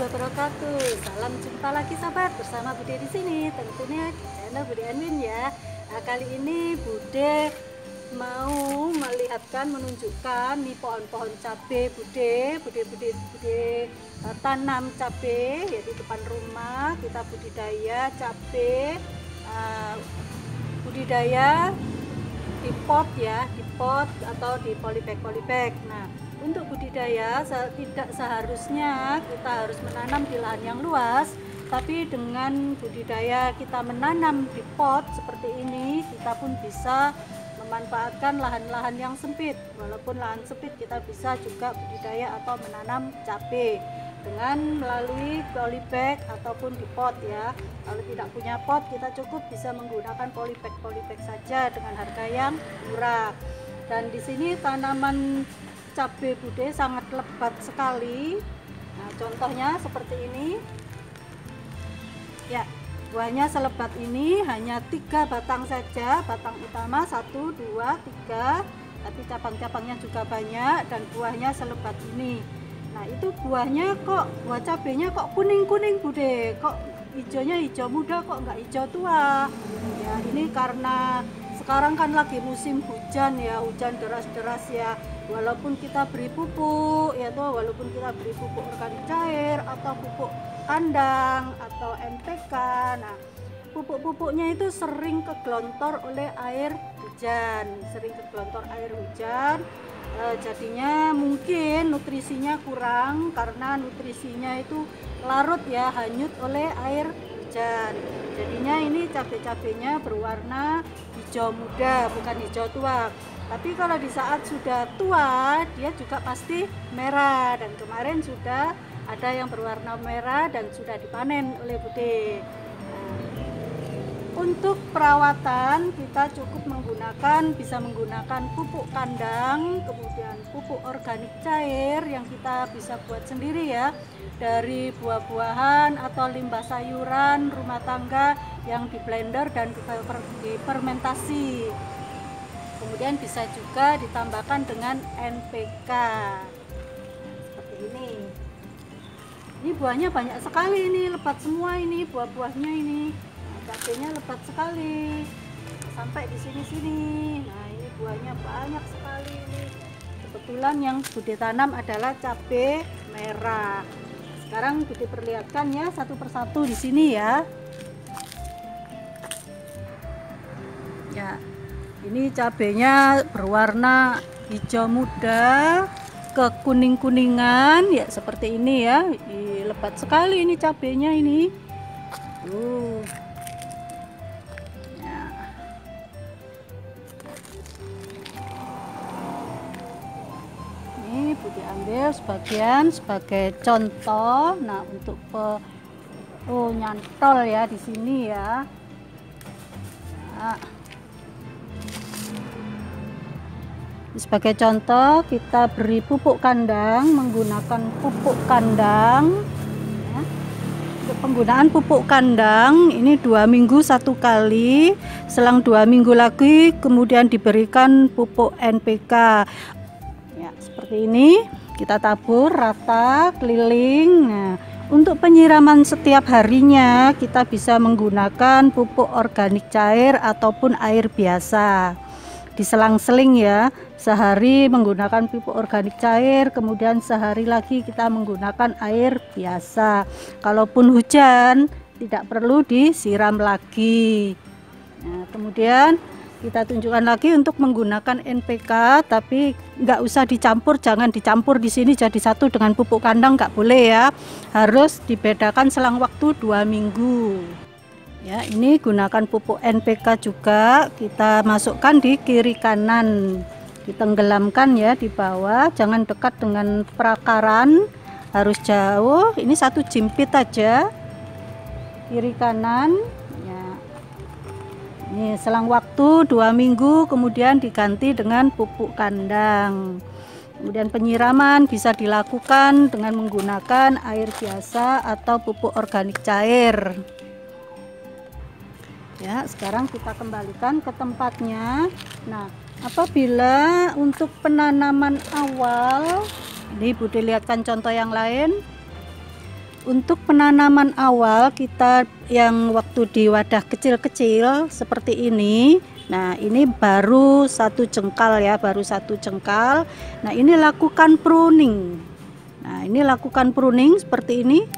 wabarakatuh. Salam jumpa lagi sahabat bersama Bude di sini. Tentunya di channel Bude Anwin ya. Nah, kali ini Bude mau menunjukkan nih pohon-pohon cabai Bude tanam cabai ya di depan rumah. Kita budidaya cabai, budidaya di pot ya, di pot atau di polybag. Nah, untuk budidaya tidak seharusnya kita harus menanam di lahan yang luas, tapi dengan budidaya kita menanam di pot seperti ini, kita pun bisa memanfaatkan lahan-lahan yang sempit. Walaupun lahan sempit, kita bisa juga budidaya atau menanam cabai dengan melalui polybag ataupun di pot ya. Kalau tidak punya pot, kita cukup bisa menggunakan polybag saja dengan harga yang murah. Dan di sini tanaman cabai Bude sangat lebat sekali. Nah, contohnya seperti ini ya, buahnya selebat ini, hanya 3 batang saja, batang utama 1, 2, 3, tapi cabang-cabangnya juga banyak dan buahnya selebat ini. Nah, itu buah cabainya kok kuning-kuning Bude, kok hijaunya hijau muda, kok enggak hijau tua ya. Ini karena sekarang kan lagi musim hujan ya, hujan deras-deras ya. Walaupun kita beri pupuk ya toh, walaupun kita beri pupuk organik cair atau pupuk kandang atau NPK, nah pupuk-pupuknya itu sering kegelontor oleh air hujan, jadinya mungkin nutrisinya kurang karena nutrisinya itu larut ya, hanyut oleh air hujan. Jadinya ini cabai-cabainya berwarna hijau muda, bukan hijau tua. Tapi kalau di saat sudah tua, dia juga pasti merah. Dan kemarin sudah ada yang berwarna merah dan sudah dipanen oleh Bude. Nah, untuk perawatan kita cukup bisa menggunakan pupuk kandang, kemudian pupuk organik cair yang kita bisa buat sendiri ya, dari buah-buahan atau limbah sayuran rumah tangga yang di blender dan difermentasi. Kemudian bisa juga ditambahkan dengan NPK seperti ini. Ini buahnya banyak sekali, ini lebat semua, ini buah-buahnya ini. Nah, cabainya lebat sekali sampai di sini. Nah, ini buahnya banyak sekali ini. Kebetulan yang Bude tanam adalah cabai merah. Sekarang Bude perlihatkan ya satu persatu di sini ya. Ya. Ini cabainya berwarna hijau muda ke kuning-kuningan ya, seperti ini ya. Lebat sekali ini cabainya ini. Ya. Ini Bude ambil sebagian sebagai contoh. Nah, untuk nyantol ya di sini ya. Nah, sebagai contoh kita beri pupuk kandang, menggunakan pupuk kandang ya. Untuk penggunaan pupuk kandang ini 2 minggu 1 kali, selang 2 minggu lagi kemudian diberikan pupuk NPK ya, seperti ini. Kita tabur rata keliling. Nah, untuk penyiraman setiap harinya kita bisa menggunakan pupuk organik cair ataupun air biasa. Diselang-seling ya, sehari menggunakan pupuk organik cair, kemudian sehari lagi kita menggunakan air biasa. Kalaupun hujan tidak perlu disiram lagi. Nah, kemudian kita tunjukkan lagi untuk menggunakan NPK, tapi nggak usah dicampur, jangan dicampur di sini jadi satu dengan pupuk kandang, nggak boleh ya, harus dibedakan selang waktu 2 minggu. Ya, ini gunakan pupuk NPK juga, kita masukkan di kiri kanan, ditenggelamkan ya di bawah, jangan dekat dengan perakaran, harus jauh. Ini 1 jimpit aja, kiri kanan ya. Ini selang waktu 2 minggu kemudian diganti dengan pupuk kandang. Kemudian penyiraman bisa dilakukan dengan menggunakan air biasa atau pupuk organik cair. Ya, sekarang kita kembalikan ke tempatnya. Nah, apabila untuk penanaman awal, ini Bude lihatkan contoh yang lain. Untuk penanaman awal kita yang waktu di wadah kecil-kecil seperti ini, nah ini baru satu jengkal ya, baru satu jengkal. Nah ini lakukan pruning. Nah ini lakukan pruning seperti ini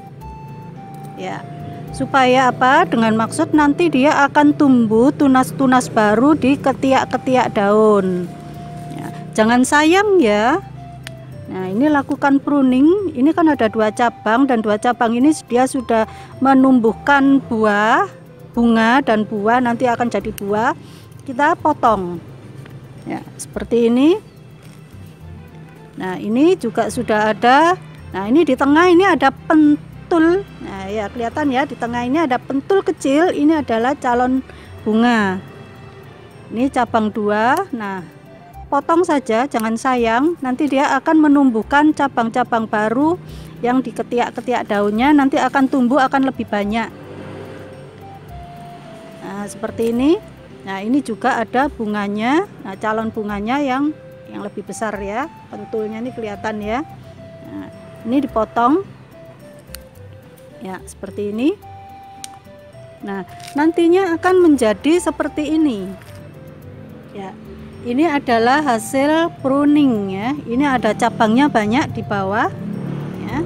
ya, supaya apa? Dengan maksud nanti dia akan tumbuh tunas-tunas baru di ketiak-ketiak daun ya, jangan sayang ya. Nah ini lakukan pruning, ini kan ada 2 cabang, dan 2 cabang ini dia sudah menumbuhkan buah, bunga dan buah, nanti akan jadi buah. Kita potong ya seperti ini. Nah ini juga sudah ada. Nah ini di tengah ini ada pentul. Nah ya kelihatan ya, di tengah ini ada pentul kecil, ini adalah calon bunga. Ini cabang 2. Nah potong saja, jangan sayang, nanti dia akan menumbuhkan cabang-cabang baru yang di ketiak-ketiak daunnya, nanti akan tumbuh, akan lebih banyak. Nah seperti ini. Nah ini juga ada bunganya, nah calon bunganya yang lebih besar ya, pentulnya ini kelihatan ya. Nah, ini dipotong ya seperti ini. Nah nantinya akan menjadi seperti ini ya. Ini adalah hasil pruning ya. Ini ada cabangnya banyak di bawah ya.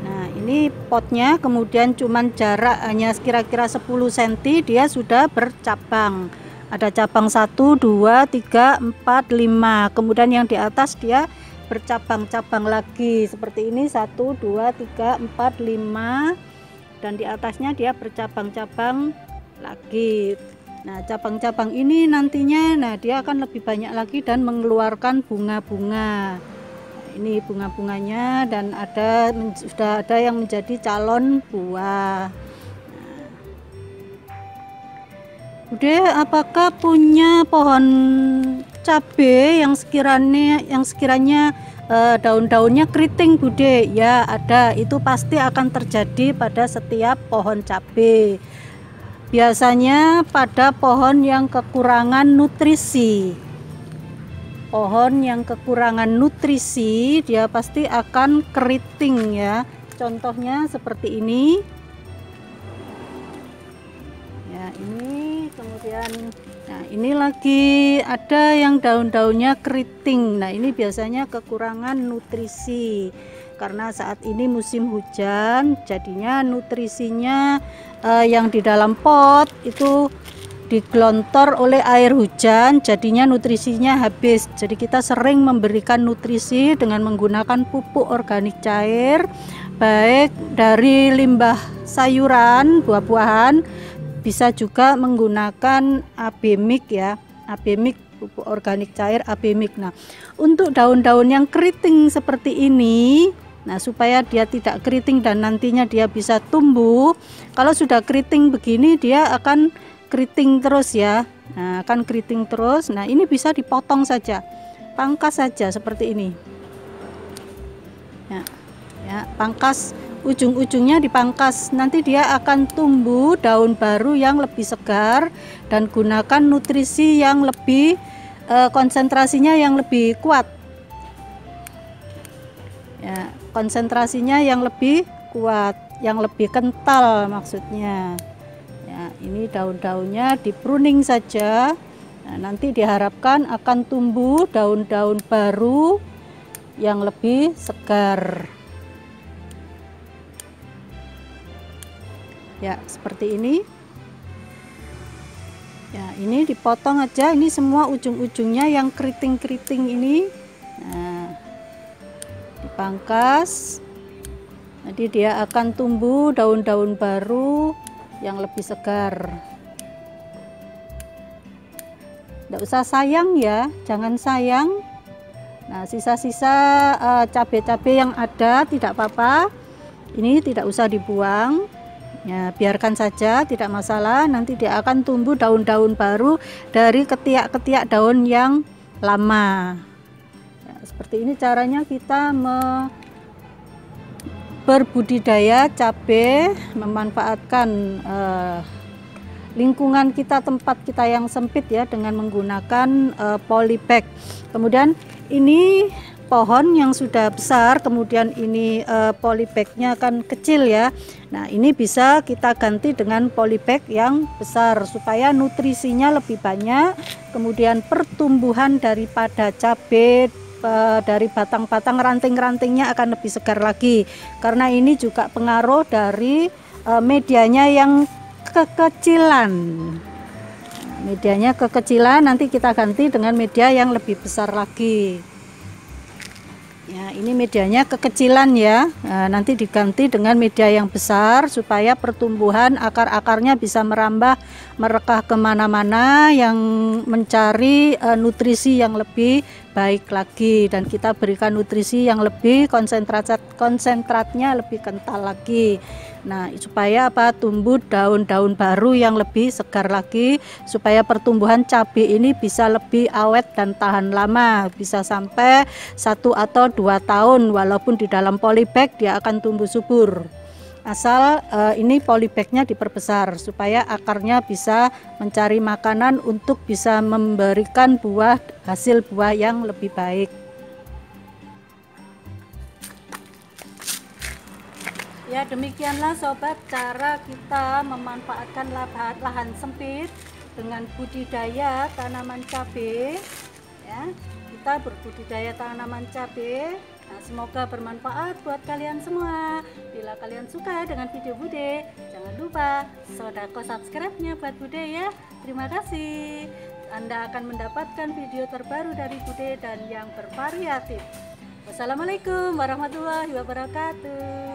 Nah ini potnya, kemudian cuman jarak hanya kira-kira 10 cm dia sudah bercabang. Ada cabang 1, 2, 3, 4, 5. Kemudian yang di atas dia bercabang-cabang lagi seperti ini, 1, 2, 3, 4, 5. Dan di atasnya dia bercabang-cabang lagi. Nah cabang-cabang ini nantinya dia akan lebih banyak lagi dan mengeluarkan bunga-bunga. Nah, ini bunga-bunganya, dan sudah ada yang menjadi calon buah. Bude, apakah punya pohon cabai yang sekiranya daun-daunnya keriting, Bude? Ya ada, itu pasti akan terjadi pada setiap pohon cabai. Biasanya pada pohon yang kekurangan nutrisi. Pohon yang kekurangan nutrisi dia pasti akan keriting ya. Contohnya seperti ini. Ya, ini kemudian ini lagi ada yang daun-daunnya keriting. Nah, ini biasanya kekurangan nutrisi. Karena saat ini musim hujan, jadinya nutrisinya yang di dalam pot itu digelontor oleh air hujan, jadinya nutrisinya habis. Jadi kita sering memberikan nutrisi dengan menggunakan pupuk organik cair, baik dari limbah sayuran, buah-buahan, bisa juga menggunakan AB Mix ya, AB Mix, pupuk organik cair AB Mix. Nah, untuk daun-daun yang keriting seperti ini, nah supaya dia tidak keriting dan nantinya dia bisa tumbuh. Kalau sudah keriting begini dia akan keriting terus ya. Nah akan keriting terus. Nah ini bisa dipotong saja, pangkas saja seperti ini ya, pangkas ujung-ujungnya, dipangkas. Nanti dia akan tumbuh daun baru yang lebih segar, dan gunakan nutrisi yang lebih konsentrasinya yang lebih kuat ya, konsentrasinya yang lebih kuat, yang lebih kental maksudnya ya. Ini daun-daunnya di pruning saja. Nah, nanti diharapkan akan tumbuh daun-daun baru yang lebih segar ya, seperti ini ya. Ini dipotong aja, ini semua ujung-ujungnya yang keriting-keriting ini. Nah dipangkas, nanti dia akan tumbuh daun-daun baru yang lebih segar. Tidak usah sayang ya, jangan sayang. Nah sisa-sisa cabai-cabai yang ada tidak apa-apa, ini tidak usah dibuang ya, biarkan saja, tidak masalah. Nanti dia akan tumbuh daun-daun baru dari ketiak-ketiak daun yang lama. Seperti ini caranya kita berbudidaya cabai, memanfaatkan lingkungan kita, tempat kita yang sempit ya, dengan menggunakan polybag. Kemudian ini pohon yang sudah besar, kemudian ini polybagnya kan kecil ya. Nah ini bisa kita ganti dengan polybag yang besar supaya nutrisinya lebih banyak, kemudian pertumbuhan daripada cabai dari batang-batang ranting-rantingnya akan lebih segar lagi, karena ini juga pengaruh dari medianya yang kekecilan. Medianya kekecilan, nanti kita ganti dengan media yang lebih besar lagi. Ya, ini medianya kekecilan ya. Nah, nanti diganti dengan media yang besar supaya pertumbuhan akar-akarnya bisa merambah, merekah kemana-mana, yang mencari nutrisi yang lebih baik lagi, dan kita berikan nutrisi yang lebih konsentratnya lebih kental lagi. Nah supaya apa, tumbuh daun-daun baru yang lebih segar lagi, supaya pertumbuhan cabai ini bisa lebih awet dan tahan lama, bisa sampai 1 atau 2 tahun. Walaupun di dalam polybag dia akan tumbuh subur, asal ini polybagnya diperbesar supaya akarnya bisa mencari makanan untuk bisa memberikan hasil buah yang lebih baik. Ya, demikianlah sobat cara kita memanfaatkan lahan sempit dengan budidaya tanaman cabai ya. Kita berbudidaya tanaman cabai. Nah, semoga bermanfaat buat kalian semua. Bila kalian suka dengan video Bude, jangan lupa subscribe-nya buat Bude ya. Terima kasih. Anda akan mendapatkan video terbaru dari Bude dan yang bervariatif. Wassalamualaikum warahmatullahi wabarakatuh.